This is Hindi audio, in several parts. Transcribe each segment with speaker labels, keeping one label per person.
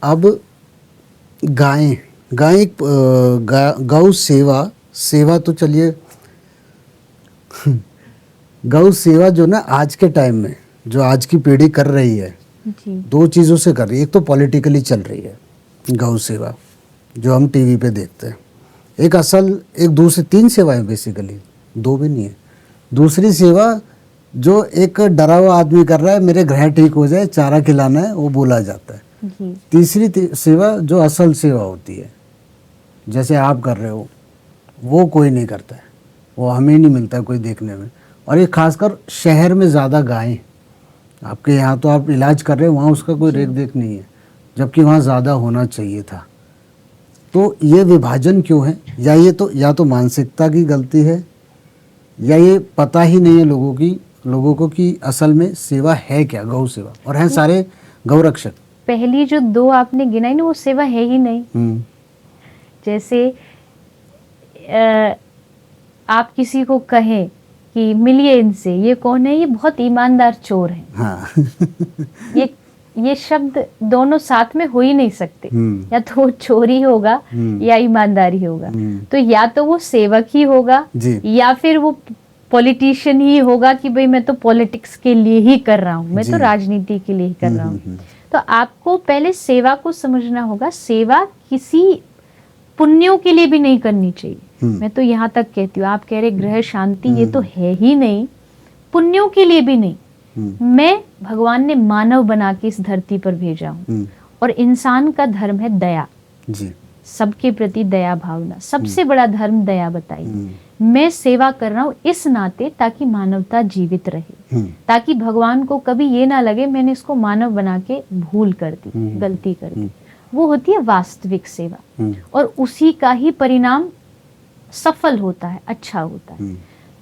Speaker 1: अब गाय गाय गौ सेवा सेवा तो चलिए गौ सेवा जो ना आज के टाइम में जो आज की पीढ़ी कर रही है
Speaker 2: जी।
Speaker 1: दो चीज़ों से कर रही है। एक तो पॉलिटिकली चल रही है गौ सेवा जो हम टीवी पे देखते हैं, एक असल एक दूसरी 3 सेवाएं बेसिकली, 2 भी नहीं है। दूसरी सेवा जो एक डरा हुआ आदमी कर रहा है, मेरे ग्रह ठीक हो जाए, चारा खिलाना है, वो बोला जाता है।
Speaker 2: जी।
Speaker 1: तीसरी सेवा जो असल सेवा होती है जैसे आप कर रहे हो, वो कोई नहीं करता है, वो हमें नहीं मिलता कोई देखने में। और ये खासकर शहर में ज़्यादा गायें, आपके यहाँ तो आप इलाज कर रहे हो, वहाँ उसका कोई रेख देख नहीं है, जबकि वहाँ ज़्यादा होना चाहिए था। तो ये विभाजन क्यों है? या तो मानसिकता की गलती है, या ये पता ही नहीं है लोगों को कि असल में सेवा है क्या, गौ सेवा, और हैं सारे गौरक्षक।
Speaker 2: पहली जो 2 आपने गिनाई ना, वो सेवा है ही नहीं। जैसे आप किसी को कहें कि मिलिए इनसे, ये कौन है? ये बहुत ईमानदार चोर है।
Speaker 1: हाँ।
Speaker 2: ये शब्द दोनों साथ में हो ही नहीं सकते। या तो वो चोरी होगा या ईमानदारी होगा। तो या तो वो सेवक ही होगा या फिर वो पॉलिटिशियन ही होगा कि भाई मैं तो पॉलिटिक्स के लिए ही कर रहा हूँ, मैं तो राजनीति के लिए ही कर रहा हूँ। तो आपको पहले सेवा को समझना होगा। सेवा किसी पुण्यों के लिए भी नहीं करनी चाहिए। मैं तो यहाँ तक कहती हूँ, आप कह रहे ग्रह शांति, ये तो है ही नहीं, पुण्यों के लिए भी नहीं। मैं भगवान ने मानव बना के इस धरती पर भेजा हूँ, और इंसान का धर्म है दया जी। सबके प्रति दया भावना, सबसे बड़ा धर्म दया बताइए। मैं सेवा कर रहा हूँ इस नाते ताकि मानवता जीवित रहे, ताकि भगवान को कभी ये ना लगे मैंने इसको मानव बना के भूल कर दी, गलती कर दी। वो होती है वास्तविक सेवा, और उसी का ही परिणाम सफल होता है, अच्छा होता है।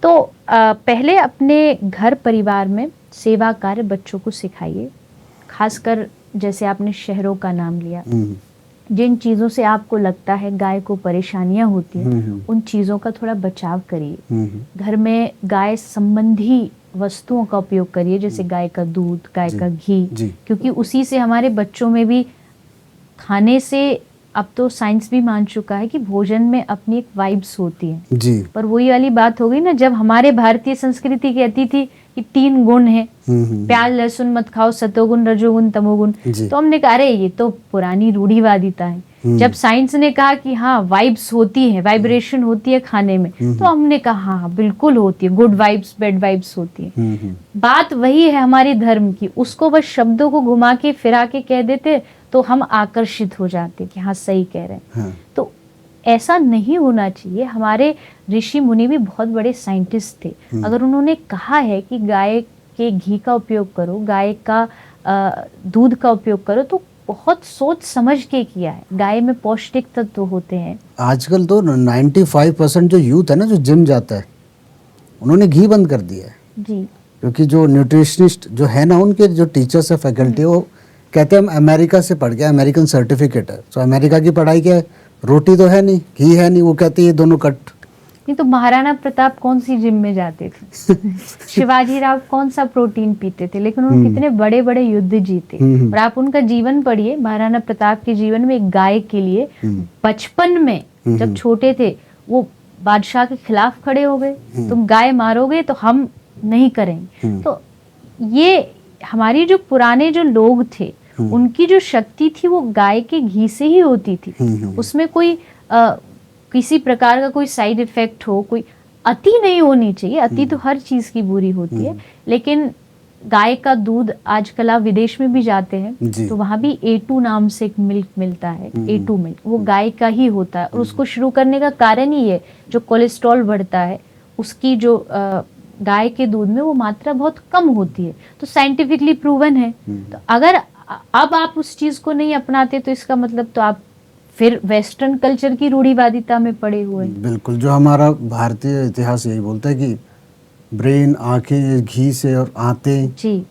Speaker 2: तो पहले अपने घर परिवार में सेवा कार्य बच्चों को सिखाइए। खासकर जैसे आपने शहरों का नाम लिया, जिन चीज़ों से आपको लगता है गाय को परेशानियां होती हैं, उन चीज़ों का थोड़ा बचाव करिए। घर में गाय संबंधी वस्तुओं का उपयोग करिए, जैसे गाय का दूध, गाय का घी, क्योंकि उसी से हमारे बच्चों में भी खाने से, अब तो साइंस भी मान चुका है कि भोजन में अपनी एक वाइब्स होती है जी। पर वही वाली बात हो गई ना, जब हमारे भारतीय संस्कृति कहती थी कि 3 गुण है, प्याज लहसुन मत खाओ, सतोगुण रजोगुण तमोगुण, तो हमने कहा अरे ये तो पुरानी रूढ़िवादिता है। जब साइंस ने कहा कि हाँ वाइब्स होती है, वाइब्रेशन होती है खाने में, तो हमने कहा हाँ बिल्कुल होती है, गुड वाइब्स बैड वाइब्स होती है। बात वही है हमारे धर्म की, उसको बस शब्दों को घुमा के फिरा के कह देते तो हम आकर्षित हो जाते कि हाँ सही कह रहे हैं। तो ऐसा नहीं होना चाहिए। हमारे ऋषि मुनि भी बहुत बड़े साइंटिस्ट थे। अगर उन्होंने कहा है कि गाय के घी का उपयोग करो, गाय का दूध का उपयोग करो, तो बहुत सोच समझ के किया है। गाय में पौष्टिक तत्व होते हैं। आजकल तो
Speaker 1: 95% जो यूथ है ना, जो जिम जाता है, उन्होंने घी बंद कर दिया है जी। क्योंकि जो न्यूट्रिशनिस्ट जो है ना, उनके जो टीचर्स है, फैकल्टी, वो कहते हैं हम अमेरिका से पढ़ गया, अमेरिकन सर्टिफिकेट है। तो अमेरिका की पढ़ाई क्या है? रोटी तो है नहीं, घी है नहीं, वो कहते हैं ये दोनों कट।
Speaker 2: नहीं तो महाराणा प्रताप कौन सी जिम में जाते थे? शिवाजी राव कौन सा प्रोटीन पीते थे? लेकिन उन्होंने कितने बड़े बड़े युद्ध जीते। और आप उनका जीवन पढ़िए, महाराणा प्रताप के जीवन में एक गाय के लिए बचपन में जब छोटे थे वो बादशाह के खिलाफ खड़े हो गए, तुम गाय मारोगे तो हम नहीं करेंगे। तो ये हमारी जो पुराने जो लोग थे, उनकी जो शक्ति थी वो गाय के घी से ही होती थी। उसमें कोई किसी प्रकार का कोई साइड इफेक्ट हो, कोई अति नहीं होनी चाहिए। अति तो हर चीज की बुरी होती है। लेकिन गाय का दूध आजकल आप विदेश में भी जाते हैं तो वहां भी A2 नाम से एक मिल्क मिलता है, A2 मिल्क, वो गाय का ही होता है। और उसको शुरू करने का कारण ही है जो कोलेस्ट्रॉल बढ़ता है, उसकी जो गाय के दूध में वो मात्रा बहुत कम होती है। तो साइंटिफिकली प्रूवन है। तो अगर अब आप उस चीज को नहीं अपनाते तो इसका मतलब तो आप फिर वेस्टर्न कल्चर की रूढ़िवादिता में पड़े हुए।
Speaker 1: बिल्कुल, जो हमारा भारतीय इतिहास यही बोलता है कि ब्रेन, आंखें घी से और आते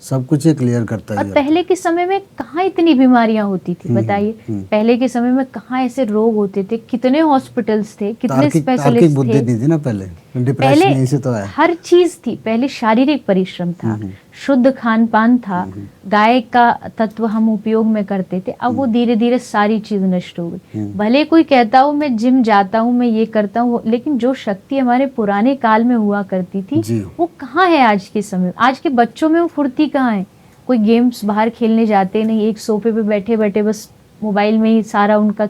Speaker 1: सब कुछ ये क्लियर करता है।
Speaker 2: और पहले के समय में कहाँ इतनी बीमारियां होती थी बताइए? पहले के समय में कहाँ ऐसे रोग होते थे? कितने हॉस्पिटल्स थे, कितने स्पेशलिस्ट थे?
Speaker 1: बुद्धि नहीं थी ना पहले, डिप्रेशन यहीं से तो है।
Speaker 2: हर चीज थी। पहले शारीरिक परिश्रम था, शुद्ध खान पान था, गाय का तत्व हम उपयोग में करते थे, अब वो धीरे धीरे सारी चीज नष्ट हो गई। भले कोई कहता हो मैं जिम जाता हूँ, मैं ये करता हूँ, लेकिन जो शक्ति हमारे पुराने काल में हुआ करती थी वो कहाँ है आज के समय। आज के बच्चों में वो फुर्ती कहाँ है। कोई गेम्स बाहर खेलने जाते नहीं, एक सोफे पे बैठे बैठे बस मोबाइल में ही सारा उनका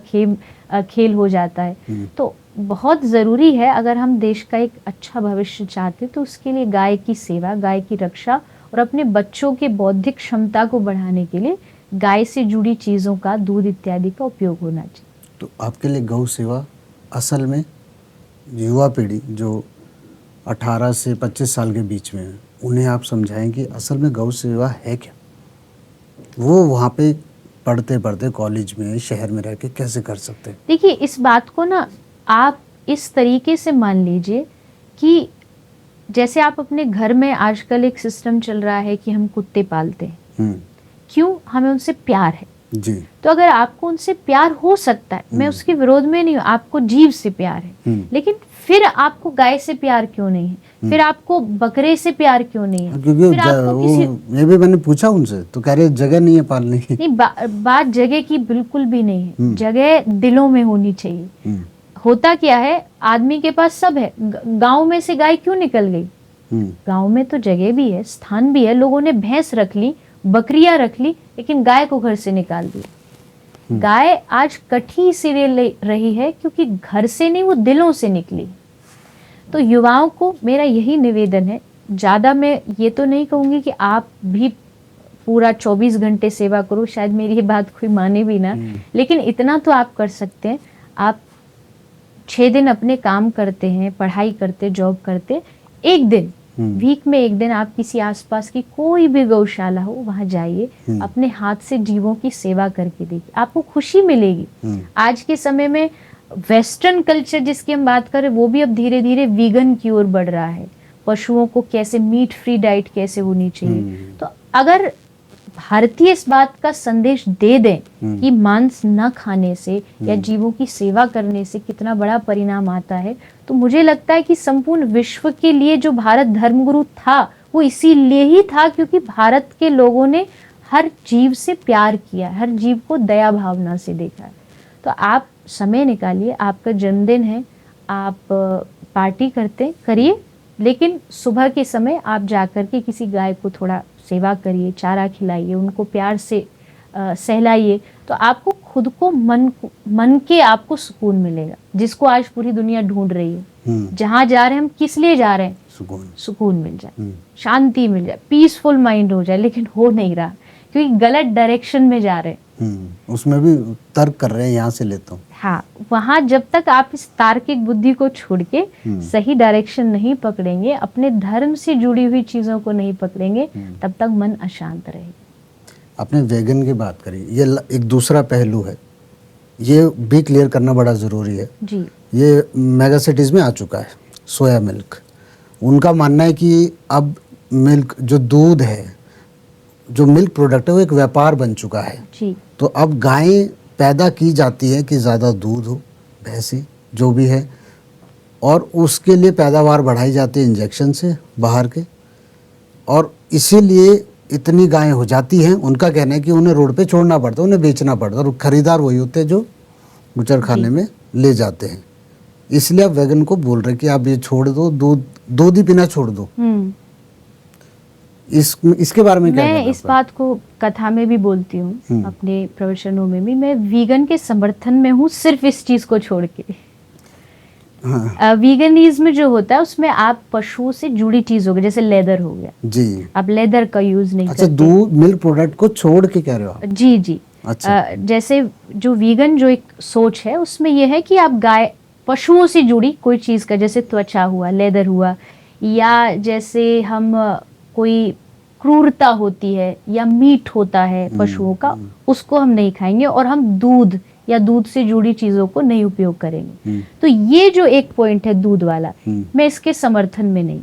Speaker 2: खेल हो जाता है। तो बहुत ज़रूरी है, अगर हम देश का एक अच्छा भविष्य चाहते तो उसके लिए गाय की सेवा, गाय की रक्षा और अपने बच्चों के बौद्धिक क्षमता को बढ़ाने के लिए गाय से जुड़ी चीज़ों का, दूध इत्यादि का उपयोग होना चाहिए।
Speaker 1: तो आपके लिए गौ सेवा असल में युवा पीढ़ी जो 18 से 25 साल के बीच में है, उन्हें आप समझाएं कि असल में गौ सेवा है क्या। वो वहाँ पे पढ़ते पढ़ते कॉलेज में, शहर में रह के कैसे कर सकते हैं।
Speaker 2: देखिए, इस बात को ना आप इस तरीके से मान लीजिए कि जैसे आप अपने घर में, आजकल एक सिस्टम चल रहा है कि हम कुत्ते पालते हैं, क्यों, हमें उनसे प्यार है
Speaker 1: जी।
Speaker 2: तो अगर आपको उनसे प्यार हो सकता है, मैं उसके विरोध में नहीं हूँ, आपको जीव से प्यार है, लेकिन फिर आपको गाय से प्यार क्यों नहीं है, फिर आपको बकरे से प्यार क्यों नहीं है।
Speaker 1: क्योंकि
Speaker 2: फिर आपको
Speaker 1: ये भी मैंने पूछा उनसे तो कह रहे जगह नहीं है पालने की।
Speaker 2: नहीं, बात जगह की बिल्कुल भी नहीं है, जगह दिलों में होनी चाहिए। होता क्या है, आदमी के पास सब है, गांव में से गाय क्यों निकल गई। गांव में तो जगह भी है, स्थान भी है, लोगों ने भैंस रख ली, बकरियां रख ली, लेकिन गाय को घर से निकाल दी। गाय आज कठी इसीलिए रही है क्योंकि घर से नहीं, वो दिलों से निकली। तो युवाओं को मेरा यही निवेदन है, ज्यादा मैं ये तो नहीं कहूंगी कि आप भी पूरा 24 घंटे सेवा करो, शायद मेरी ये बात कोई माने भी ना, लेकिन इतना तो आप कर सकते हैं। आप 6 दिन अपने काम करते हैं, पढ़ाई करते, जॉब करते, एक दिन वीक में एक दिन आप किसी आसपास की कोई भी गौशाला हो वहां जाइए, अपने हाथ से जीवों की सेवा करके देखिए, आपको खुशी मिलेगी। आज के समय में वेस्टर्न कल्चर जिसकी हम बात करें, वो भी अब धीरे धीरे वीगन की ओर बढ़ रहा है। पशुओं को कैसे मीट फ्री डाइट कैसे होनी चाहिए। तो अगर भारतीय इस बात का संदेश दे दें कि मांस न खाने से या जीवों की सेवा करने से कितना बड़ा परिणाम आता है, तो मुझे लगता है कि संपूर्ण विश्व के लिए जो भारत धर्मगुरु था वो इसीलिए ही था क्योंकि भारत के लोगों ने हर जीव से प्यार किया, हर जीव को दया भावना से देखा। तो आप समय निकालिए, आपका जन्मदिन है, आप पार्टी करिए, लेकिन सुबह के समय आप जाकर के किसी गाय को थोड़ा सेवा करिए, चारा खिलाइए, उनको प्यार से सहलाइए, तो आपको खुद को मन के आपको सुकून मिलेगा, जिसको आज पूरी दुनिया ढूंढ रही है। जहां जा रहे हैं हम, किस लिए जा रहे हैं, सुकून मिल जाए, शांति मिल जाए, पीसफुल माइंड हो जाए, लेकिन हो नहीं रहा क्योंकि गलत डायरेक्शन में जा रहे हैं।
Speaker 1: उसमें भी तर्क कर रहे हैं, यहाँ से लेता हूँ।
Speaker 2: हाँ, वहां जब तक आप इस तार्किक बुद्धि को छोड़ के सही डायरेक्शन नहीं पकड़ेंगे, अपने धर्म से जुड़ी हुई चीजों को नहीं पकड़ेंगे, तब तक मन अशांत रहेगा।
Speaker 1: आपने वेगन की बात करी, ये एक दूसरा पहलू है, ये भी क्लियर करना बड़ा ज़रूरी है
Speaker 2: जी।
Speaker 1: ये मेगा सिटीज़ में आ चुका है सोया मिल्क। उनका मानना है कि अब मिल्क जो दूध है, जो मिल्क प्रोडक्ट है, वो एक व्यापार बन चुका है
Speaker 2: जी।
Speaker 1: तो अब गायें पैदा की जाती है कि ज़्यादा दूध हो, भैंसी जो भी है, और उसके लिए पैदावार बढ़ाई जाती है इंजेक्शन से बाहर के, और इसीलिए इतनी गायें हो जाती हैं। उनका कहना है कि उन्हें रोड पे छोड़ना पड़ता है, उन्हें बेचना पड़ता है, और खरीदार वही होते हैं जो बुचर खाने में ले जाते हैं। इसलिए आप वेगन को बोल रहे हैं कि आप ये छोड़ दो, दूध ही पीना छोड़ दो। इसके बारे में क्या कहना है?
Speaker 2: मैं इस बात को कथा में भी बोलती हूँ, अपने प्रवचनों में भी, मैं वीगन के समर्थन में हूँ, सिर्फ इस चीज को छोड़ के। वीगनिज्म जो होता है उसमें आप पशुओं से जुड़ी चीज हो गई, जैसे लेदर हो गया जी, आप लेदर का यूज नहीं करते।
Speaker 1: दूध मिल्क प्रोडक्ट को छोड़ के कह रहे हो आप?
Speaker 2: जी जी। अच्छा। जैसे जो वीगन जो एक सोच है उसमें यह है कि आप गाय, पशुओं से जुड़ी कोई चीज का, जैसे त्वचा हुआ, लेदर हुआ, या जैसे हम कोई क्रूरता होती है या मीट होता है पशुओं का, उसको हम नहीं खाएंगे, और हम दूध या दूध से जुड़ी चीजों को नहीं उपयोग करेंगे। तो ये जो एक पॉइंट है दूध वाला, मैं इसके समर्थन में नहीं।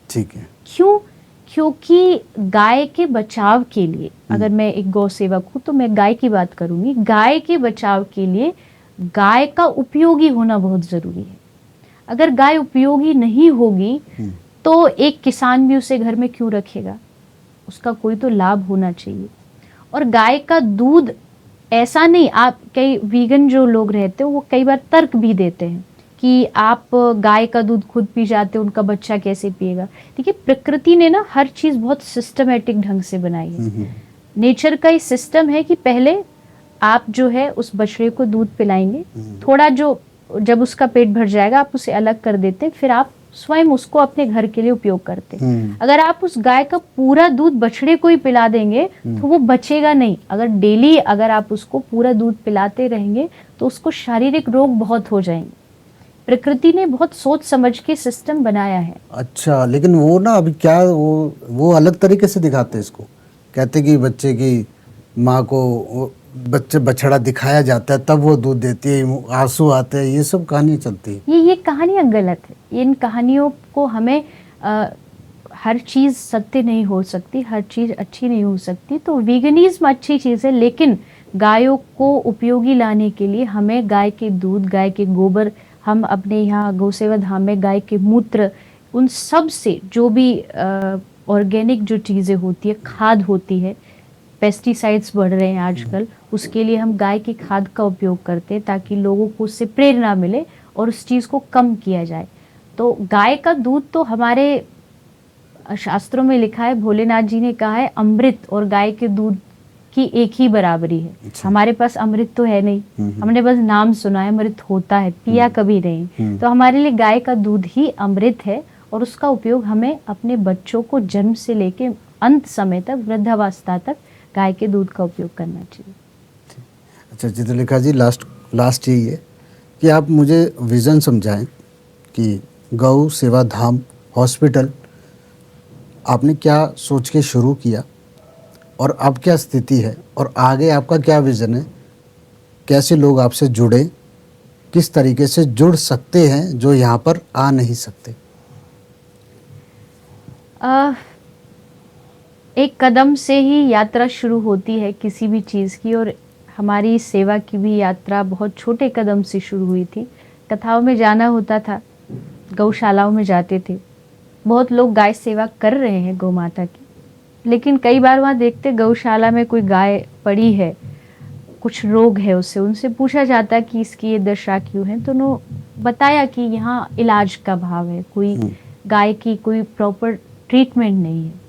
Speaker 1: ठीक है।
Speaker 2: क्यों? क्योंकि गाय के बचाव के लिए, अगर मैं एक गौ सेवक हूँ तो मैं गाय की बात करूंगी, गाय के बचाव के लिए गाय का उपयोगी होना बहुत जरूरी है। अगर गाय उपयोगी नहीं होगी तो एक किसान भी उसे घर में क्यों रखेगा? उसका कोई तो लाभ होना चाहिए। और गाय का दूध ऐसा नहीं, आप कई वीगन जो लोग रहते हैं वो कई बार तर्क भी देते हैं कि आप गाय का दूध खुद पी जाते हो, उनका बच्चा कैसे पिएगा। देखिए, प्रकृति ने ना हर चीज बहुत सिस्टमेटिक ढंग से बनाई है। नेचर का ही सिस्टम है कि पहले आप जो है उस बछड़े को दूध पिलाएंगे, थोड़ा जो जब उसका पेट भर जाएगा आप उसे अलग कर देते हैं, फिर आप स्वयं उसको अपने घर के लिए उपयोग करते हैं। अगर आप उस गाय का पूरा दूध बछड़े को ही पिला देंगे तो वो बचेगा नहीं। अगर डेली अगर आप उसको पूरा दूध पिलाते रहेंगे तो उसको शारीरिक रोग बहुत हो जाएंगे। प्रकृति ने बहुत सोच समझ के सिस्टम बनाया है।
Speaker 1: अच्छा, लेकिन वो ना अभी क्या वो अलग तरीके से दिखाते हैं इसको, कहते कि बच्चे की माँ को बच्चे बछड़ा दिखाया जाता है तब वो दूध देती है, आंसू आते हैं, ये सब कहानी चलती है।
Speaker 2: ये कहानियां गलत है। इन कहानियों को हमें हर चीज सत्य नहीं हो सकती, हर चीज अच्छी नहीं हो सकती। तो वीगनिज्म अच्छी चीज है, लेकिन गायों को उपयोगी लाने के लिए हमें गाय के दूध, गाय के गोबर, हम अपने यहाँ गौसेवा धाम में गाय के मूत्र, उन सब से जो भी ऑर्गेनिक जो चीज़ें होती है, खाद होती है, पेस्टिसाइड्स बढ़ रहे हैं आजकल, उसके लिए हम गाय की खाद का उपयोग करते हैं ताकि लोगों को उससे प्रेरणा मिले और उस चीज़ को कम किया जाए। तो गाय का दूध तो हमारे शास्त्रों में लिखा है, भोलेनाथ जी ने कहा है अमृत और गाय के दूध की एक ही बराबरी है।
Speaker 1: अच्छा।
Speaker 2: हमारे पास अमृत तो है नहीं, हमने बस नाम सुना है अमृत होता है, पिया कभी नहीं। तो हमारे लिए गाय का दूध ही अमृत है और उसका उपयोग हमें अपने बच्चों को जन्म से लेके अंत समय तक, वृद्धावस्था तक गाय के दूध का उपयोग करना चाहिए।
Speaker 1: अच्छा चित्रलेखा जी, लास्ट यही है कि आप मुझे विज़न समझाएं कि गौ सेवा धाम हॉस्पिटल आपने क्या सोच के शुरू किया और अब क्या स्थिति है और आगे आपका क्या विज़न है, कैसे लोग आपसे जुड़े, किस तरीके से जुड़ सकते हैं जो यहाँ पर आ नहीं सकते?
Speaker 2: एक कदम से ही यात्रा शुरू होती है किसी भी चीज़ की, और हमारी सेवा की भी यात्रा बहुत छोटे कदम से शुरू हुई थी। कथाओं में जाना होता था, गौशालाओं में जाते थे, बहुत लोग गाय सेवा कर रहे हैं गौ माता की, लेकिन कई बार वहाँ देखते गौशाला में कोई गाय पड़ी है, कुछ रोग है उसे, उनसे पूछा जाता कि इसकी ये दशा क्यों है, तो उन्होंने बताया कि यहाँ इलाज का अभाव है, कोई गाय की कोई प्रॉपर ट्रीटमेंट नहीं है।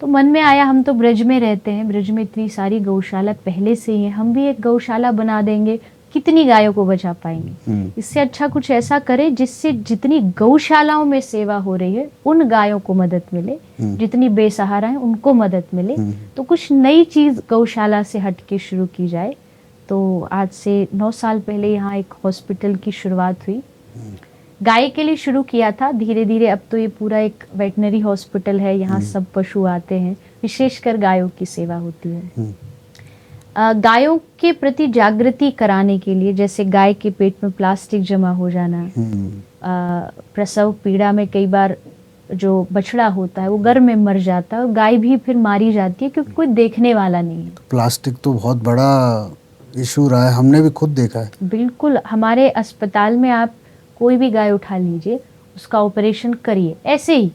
Speaker 2: तो मन में आया, हम तो ब्रज में रहते हैं, ब्रज में इतनी सारी गौशाला पहले से ही है, हम भी एक गौशाला बना देंगे, कितनी गायों को बचा पाएंगे। इससे अच्छा कुछ ऐसा करें जिससे जितनी गौशालाओं में सेवा हो रही है उन गायों को मदद मिले, जितनी बेसहारा है उनको मदद मिले। तो कुछ नई चीज गौशाला से हटके शुरू की जाए। तो आज से 9 साल पहले यहाँ एक हॉस्पिटल की शुरुआत हुई, गाय के लिए शुरू किया था। धीरे धीरे अब तो ये पूरा एक वेटनरी हॉस्पिटल है, यहाँ सब पशु आते हैं, विशेषकर गायों की सेवा होती है। गायों के प्रति जागृति कराने के लिए, जैसे गाय के पेट में प्लास्टिक जमा हो जाना, प्रसव पीड़ा में कई बार जो बछड़ा होता है वो गर्भ में मर जाता है और गाय भी फिर मारी जाती है क्योंकि कोई देखने वाला नहीं है।
Speaker 1: प्लास्टिक तो बहुत बड़ा इशू रहा है, हमने भी खुद देखा है।
Speaker 2: बिल्कुल, हमारे अस्पताल में आप कोई भी गाय उठा लीजिए, उसका ऑपरेशन करिए ऐसे ही,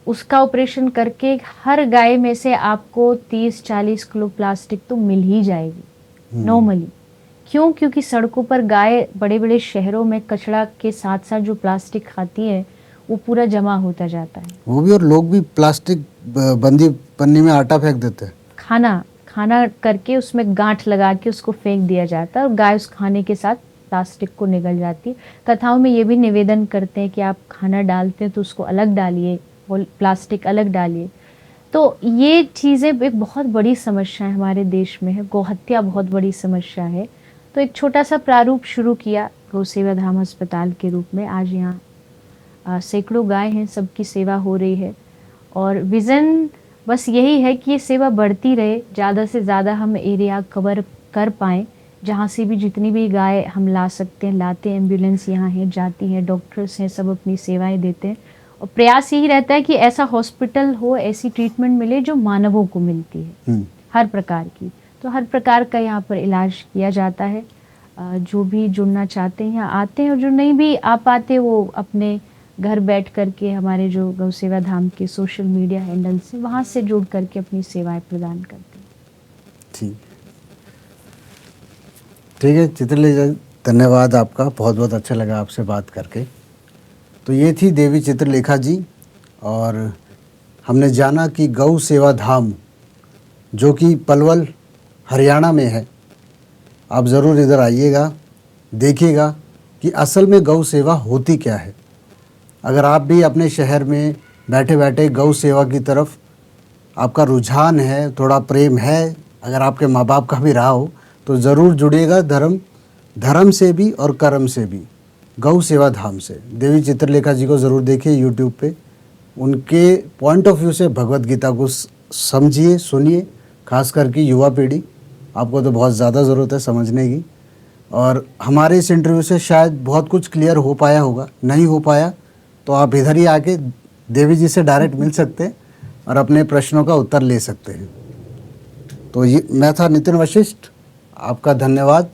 Speaker 2: उसका ऑपरेशन करके हर गाय में से आपको 30-40 किलो प्लास्टिक तो मिल ही जाएगी नॉर्मली। क्यों? क्योंकि सड़कों पर गाय बड़े बड़े शहरों में कचरा के साथ साथ जो प्लास्टिक खाती है वो पूरा जमा होता जाता है।
Speaker 1: वो भी, और लोग भी प्लास्टिक बंदी पन्नी में आटा फेंक देते हैं,
Speaker 2: खाना करके उसमें गांठ लगा के उसको फेंक दिया जाता है और गाय उस खाने के साथ प्लास्टिक को निगल जाती है। कथाओं में ये भी निवेदन करते हैं कि आप खाना डालते हैं तो उसको अलग डालिए, प्लास्टिक अलग डालिए। तो ये चीज़ें एक बहुत बड़ी समस्या है हमारे देश में है, गौहत्या बहुत बड़ी समस्या है। तो एक छोटा सा प्रारूप शुरू किया गौसेवा धाम अस्पताल के रूप में। आज यहाँ सैकड़ों गाय हैं, सबकी सेवा हो रही है और विज़न बस यही है कि ये सेवा बढ़ती रहे, ज़्यादा से ज़्यादा हम एरिया कवर कर पाएँ, जहाँ से भी जितनी भी गाय हम ला सकते हैं लाते हैं। एम्बुलेंस यहाँ है, जाती हैं, डॉक्टर्स हैं, सब अपनी सेवाएं देते हैं और प्रयास यही रहता है कि ऐसा हॉस्पिटल हो, ऐसी ट्रीटमेंट मिले जो मानवों को मिलती है हर प्रकार की। तो हर प्रकार का यहाँ पर इलाज किया जाता है। जो भी जुड़ना चाहते हैं यहाँ आते हैं और जो नहीं भी आ पाते वो अपने घर बैठ करके हमारे जो गौ सेवा धाम के सोशल मीडिया हैंडल से वहाँ से जुड़ करके अपनी सेवाएं प्रदान करते हैं।
Speaker 1: ठीक ठीक है चित्रलेखा, धन्यवाद आपका, बहुत बहुत अच्छा लगा आपसे बात करके। तो ये थी देवी चित्रलेखा जी, और हमने जाना कि गौ सेवा धाम जो कि पलवल हरियाणा में है, आप ज़रूर इधर आइएगा, देखिएगा कि असल में गौ सेवा होती क्या है। अगर आप भी अपने शहर में बैठे बैठे गौ सेवा की तरफ आपका रुझान है, थोड़ा प्रेम है, अगर आपके माँ बाप का भी रहा हो, तो ज़रूर जुड़िएगा धर्म से भी और कर्म से भी, गौ सेवा धाम से। देवी चित्रलेखा जी को ज़रूर देखिए यूट्यूब पे, उनके पॉइंट ऑफ व्यू से भगवत गीता को समझिए, सुनिए, खास करके युवा पीढ़ी, आपको तो बहुत ज़्यादा ज़रूरत है समझने की। और हमारे इस इंटरव्यू से शायद बहुत कुछ क्लियर हो पाया होगा, नहीं हो पाया तो आप इधर ही आके देवी जी से डायरेक्ट मिल सकते हैं और अपने प्रश्नों का उत्तर ले सकते हैं। तो ये मैं था नितिन वशिष्ठ, आपका धन्यवाद।